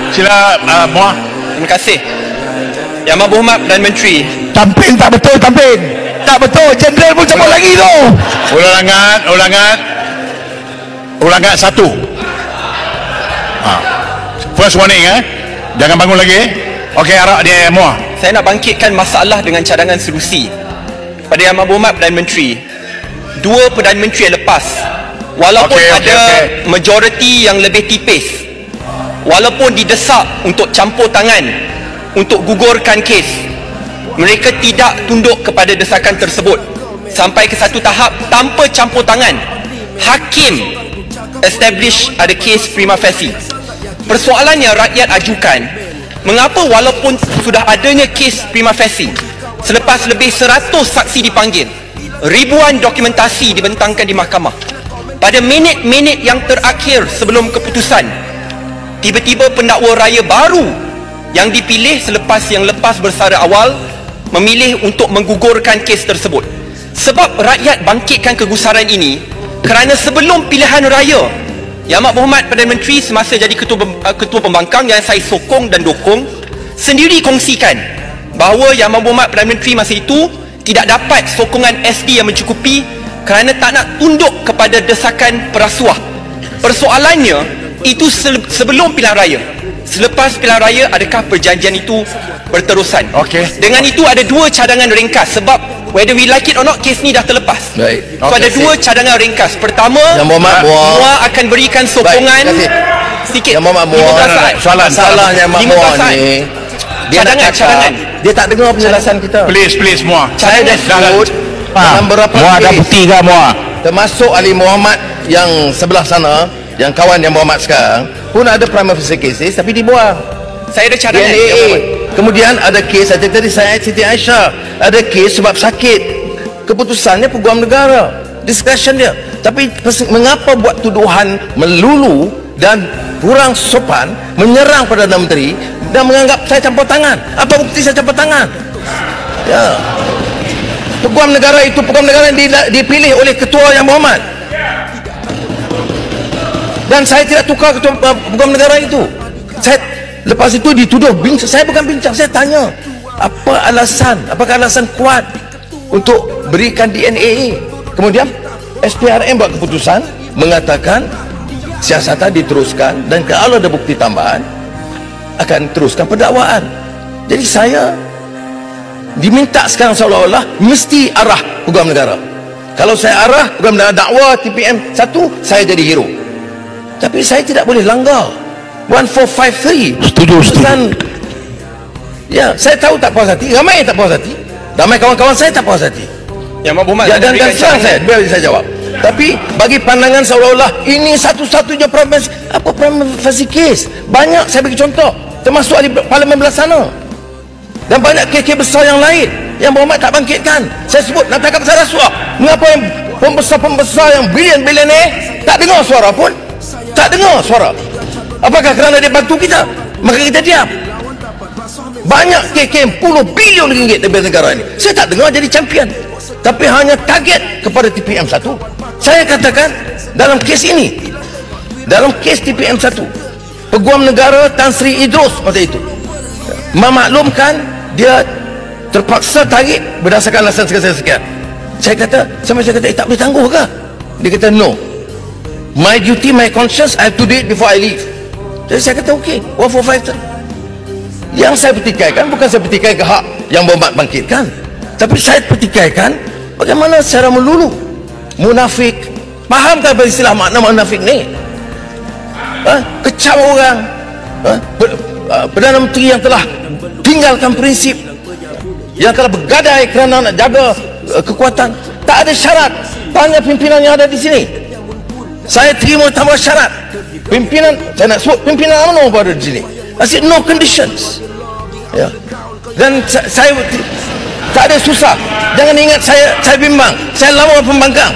Sila Muah. Terima kasih. Yang Amat Berhormat Perdana Menteri. Tampin tak betul, tampin. Tak betul, Jeneral pun cabut lagi tu. Ulangan satu. First warning jangan bangun lagi. Okey, arak dia Muah. Saya nak bangkitkan masalah dengan cadangan solusi pada Yang Amat Berhormat Perdana Menteri. Dua Perdana Menteri yang lepas, walaupun majoriti yang lebih tipis, walaupun didesak untuk campur tangan untuk gugurkan kes, mereka tidak tunduk kepada desakan tersebut sampai ke satu tahap tanpa campur tangan. Hakim establish ada kes prima facie. Persoalan yang rakyat ajukan, mengapa walaupun sudah adanya kes prima facie, selepas lebih 100 saksi dipanggil, ribuan dokumentasi dibentangkan di mahkamah, pada minit-minit yang terakhir sebelum keputusan, tiba-tiba pendakwa raya baru yang dipilih selepas yang lepas bersara awal memilih untuk menggugurkan kes tersebut. Sebab rakyat bangkitkan kegusaran ini kerana sebelum pilihan raya, Yang Amat Berhormat Perdana Menteri semasa jadi ketua pembangkang yang saya sokong dan dukung, sendiri kongsikan bahawa Yang Amat Berhormat Perdana Menteri masa itu tidak dapat sokongan SD yang mencukupi kerana tak nak tunduk kepada desakan perasuah. Persoalannya itu sebelum pilihan raya. Selepas pilihan raya, adakah perjanjian itu berterusan? Dengan itu ada dua cadangan ringkas, sebab whether we like it or not, kes ni dah terlepas. Baik. So ada dua cadangan ringkas. Pertama, Muar akan berikan sokongan sedikit. Yang Muhammad Muar, soalan-soalannya Mak Muar ni, cadangan. Dia tak dengar penjelasan kita. Please Muar. Saya dah sebut dalam beberapa Muar dah bukti ke Muar? Termasuk Ali Muhammad yang sebelah sana, yang kawan yang Muhammad sekarang pun ada prima facie cases tapi dibuang. Saya ada cadangan. Kemudian ada kes tadi saya Siti Aisyah, ada kes sebab sakit. Keputusannya Peguam Negara, discretion dia. Tapi mengapa buat tuduhan melulu dan kurang sopan menyerang Perdana Menteri dan menganggap saya campur tangan? Apa bukti saya campur tangan? Ya. Peguam Negara itu Peguam Negara yang dipilih oleh Ketua Yang Berhormat. Dan saya tidak tukar Ketua Peguam Negara itu. Saya lepas itu dituduh bincang. Saya bukan bincang, saya tanya apa alasan, apakah alasan kuat untuk berikan DNA. Kemudian SPRM buat keputusan mengatakan siasatan diteruskan dan kalau ada bukti tambahan akan teruskan pendakwaan. Jadi saya diminta sekarang seolah-olah mesti arah Peguam Negara. Kalau saya arah Peguam Negara dakwa TPM 1, saya jadi hero. Tapi saya tidak boleh langgar 1453. Setuju. Ya, saya tahu tak puas hati, ramai tak puas hati, ramai kawan-kawan saya tak puas hati. Yang Amat Berhormat dan serang saya, biar saya jawab. Tapi bagi pandangan seolah-olah ini satu-satunya prima facie case. Banyak saya bagi contoh, termasuk ahli parlimen belah sana. Dan banyak kes-kes besar yang lain yang Berhormat tak bangkitkan. Saya sebut nak tangkap pasal rasuah. Mengapa yang pembesar-pembesar yang bilion-bilion tak dengar suara pun? Tak dengar suara. Apakah kerana dia bantu kita maka kita diam? Banyak kes puluh bilion ringgit dari negara ini saya tak dengar jadi champion, tapi hanya target kepada TPM 1. Saya katakan dalam kes ini, dalam kes TPM 1, Peguam Negara Tan Sri Idrus masa itu memaklumkan dia terpaksa tarik berdasarkan alasan sekian-sekian. Saya kata tak boleh tangguh ke? Dia kata no, my duty, my conscience, I have to do it before I leave. Jadi saya kata okey, 145. Yang saya petikaikan bukan saya petikaikan hak yang Berhormat bangkitkan, tapi saya petikaikan bagaimana secara melulu munafik. Faham tak apa istilah makna munafik ni? Kecam orang, Perdana Menteri yang telah tinggalkan prinsip, yang telah bergadai kerana nak jaga kekuatan. Tak ada syarat. Tanya pimpinan yang ada di sini. Saya terima tambah syarat. Pimpinan, saya nak sebut pimpinan mana yang ada di sini. I said no conditions. Ya. Dan saya tak ada susah. Jangan ingat saya bimbang. Saya lama pembangkang.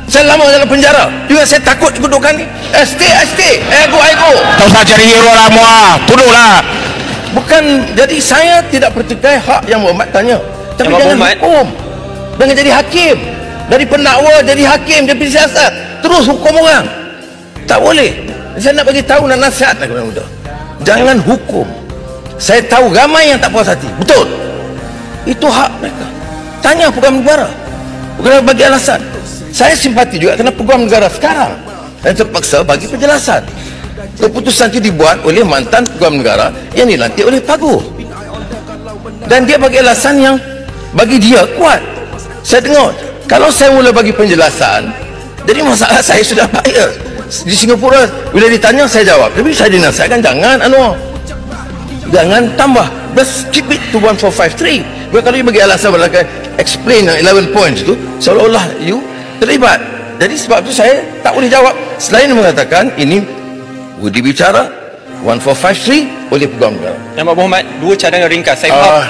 Saya lama dalam penjara. Juga saya takut kedudukan ni. Stay. Ego. Tak usah cari hero lah Muar. Tuduhlah. Bukan, jadi saya tidak pertikai hak yang Berhormat tanya. Tapi jangan hukum. Jangan jadi hakim. Dari pendakwa jadi hakim, jadi siasat, terus hukum orang. Tak boleh. Saya nak bagi tahu, nak nasihat kepada muda. Jangan hukum. Saya tahu ramai yang tak puas hati. Betul. Itu hak mereka. Tanya peguam negara. Bukan bagi alasan. Saya simpati juga kerana peguam negara sekarang dan terpaksa bagi penjelasan. Keputusan itu dibuat oleh mantan peguam negara yang dilantik oleh Paguh. Dan dia bagi alasan yang bagi dia kuat. Saya dengar, kalau saya mula bagi penjelasan, jadi masalah saya sudah bias. Di Singapura bila ditanya saya jawab, tapi saya dinasihatkan jangan jangan tambah, just keep it to 1453. Kalau you bagi alasan berlaku explain 11 points itu seolah-olah you terlibat. Jadi sebab itu saya tak boleh jawab selain mengatakan ini dibicara 1453 oleh peguam negara. Yang Muhammad, dua cadangan ringkas. Saya faham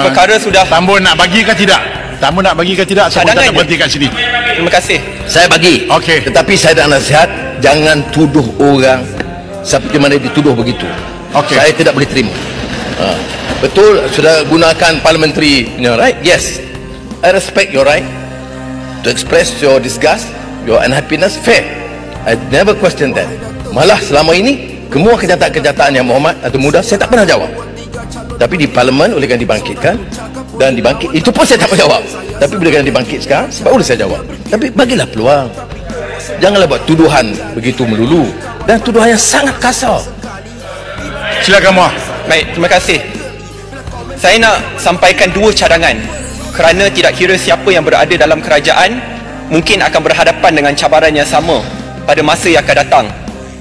perkara sudah. Tambun nak bagi ke tidak? Tambun nak bagi ke tidak? Saya tak berhenti kat sini. Terima kasih. Saya bagi. Okey. Tetapi saya nak nasihat, jangan tuduh orang seperti mana dituduh begitu. Okey. Saya tidak boleh terima. Betul, sudah gunakan parliamentary right? Yes. I respect your right to express your disgust, your unhappiness, fair. I never question that. Malah selama ini semua kenyataan-kenyataan yang Muhammad atau muda saya tak pernah jawab. Tapi di parlimen boleh kan dibangkitkan dan dibangkit, itu pun saya tak pernah jawab. Tapi bila kan dibangkit sekarang, sebab boleh saya jawab. Tapi bagilah peluang. Janganlah buat tuduhan begitu melulu dan tuduhan yang sangat kasar. Silakan Muah. Baik, terima kasih. Saya nak sampaikan dua cadangan kerana tidak kira siapa yang berada dalam kerajaan mungkin akan berhadapan dengan cabaran yang sama pada masa yang akan datang.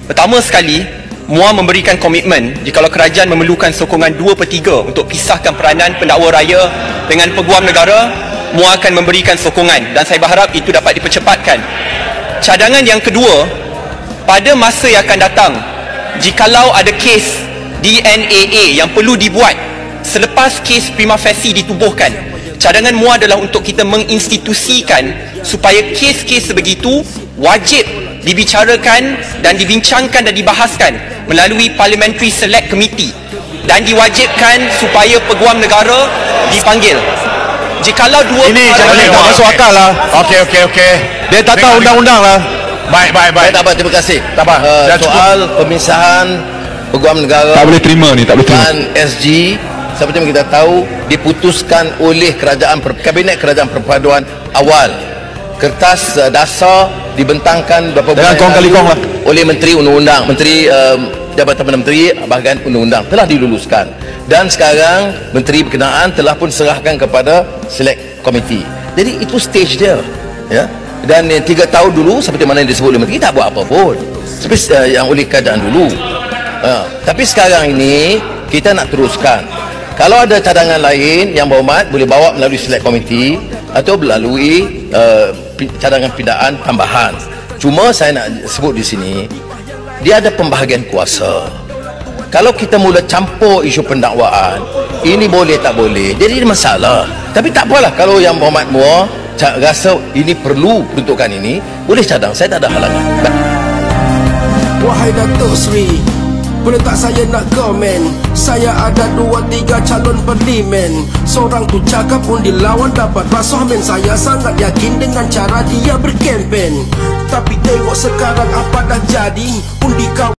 Pertama sekali, MUA memberikan komitmen jikalau kerajaan memerlukan sokongan 2/3 untuk pisahkan peranan pendakwa raya dengan peguam negara, MUA akan memberikan sokongan dan saya berharap itu dapat dipercepatkan. Cadangan yang kedua, pada masa yang akan datang, jikalau ada kes DNAA yang perlu dibuat selepas kes prima facie ditubuhkan, cadangan MUA adalah untuk kita menginstitusikan supaya kes-kes sebegitu wajib dibicarakan dan dibincangkan dan dibahaskan melalui Parliamentary Select Committee dan diwajibkan supaya peguam negara dipanggil. Jikalau dua ini jangan tak masuk akal lah. Okey. Dia tak tahu undang-undang lah. Baik. Saya tak apa, terima kasih. Tak apa. Soal pemisahan peguam negara Tak boleh terima ni, tak boleh terima. dan SG seperti yang kita tahu diputuskan oleh Kabinet Kerajaan Perpaduan awal. Kertas dasar dibentangkan beberapa bulan kong-kali-kong lah oleh Menteri Undang-Undang, Menteri Jabatan Perdana Menteri bahagian Undang-Undang telah diluluskan dan sekarang Menteri berkenaan telah pun serahkan kepada Select Committee. Jadi itu stage dia, ya. Dan 3 tahun dulu seperti mana yang disebut oleh Menteri tak buat apa pun seperti yang oleh keadaan dulu. Tapi sekarang ini kita nak teruskan. Kalau ada cadangan lain yang berhormat boleh bawa melalui Select Committee atau melalui cadangan pindaan tambahan. Cuma saya nak sebut di sini, dia ada pembahagian kuasa. Kalau kita mula campur isu pendakwaan, ini boleh tak boleh, jadi masalah. Tapi tak apalah, kalau yang berhormat MUA rasa ini perlu peruntukan ini, boleh cadang, saya tak ada halangan. Wahai Datuk Seri, boleh tak saya nak komen? Saya ada 2-3 calon parlimen. Seorang tu cakap undi lawan dapat basuh men. Saya sangat yakin dengan cara dia berkempen. Tapi tengok sekarang apa dah jadi. Undi kawan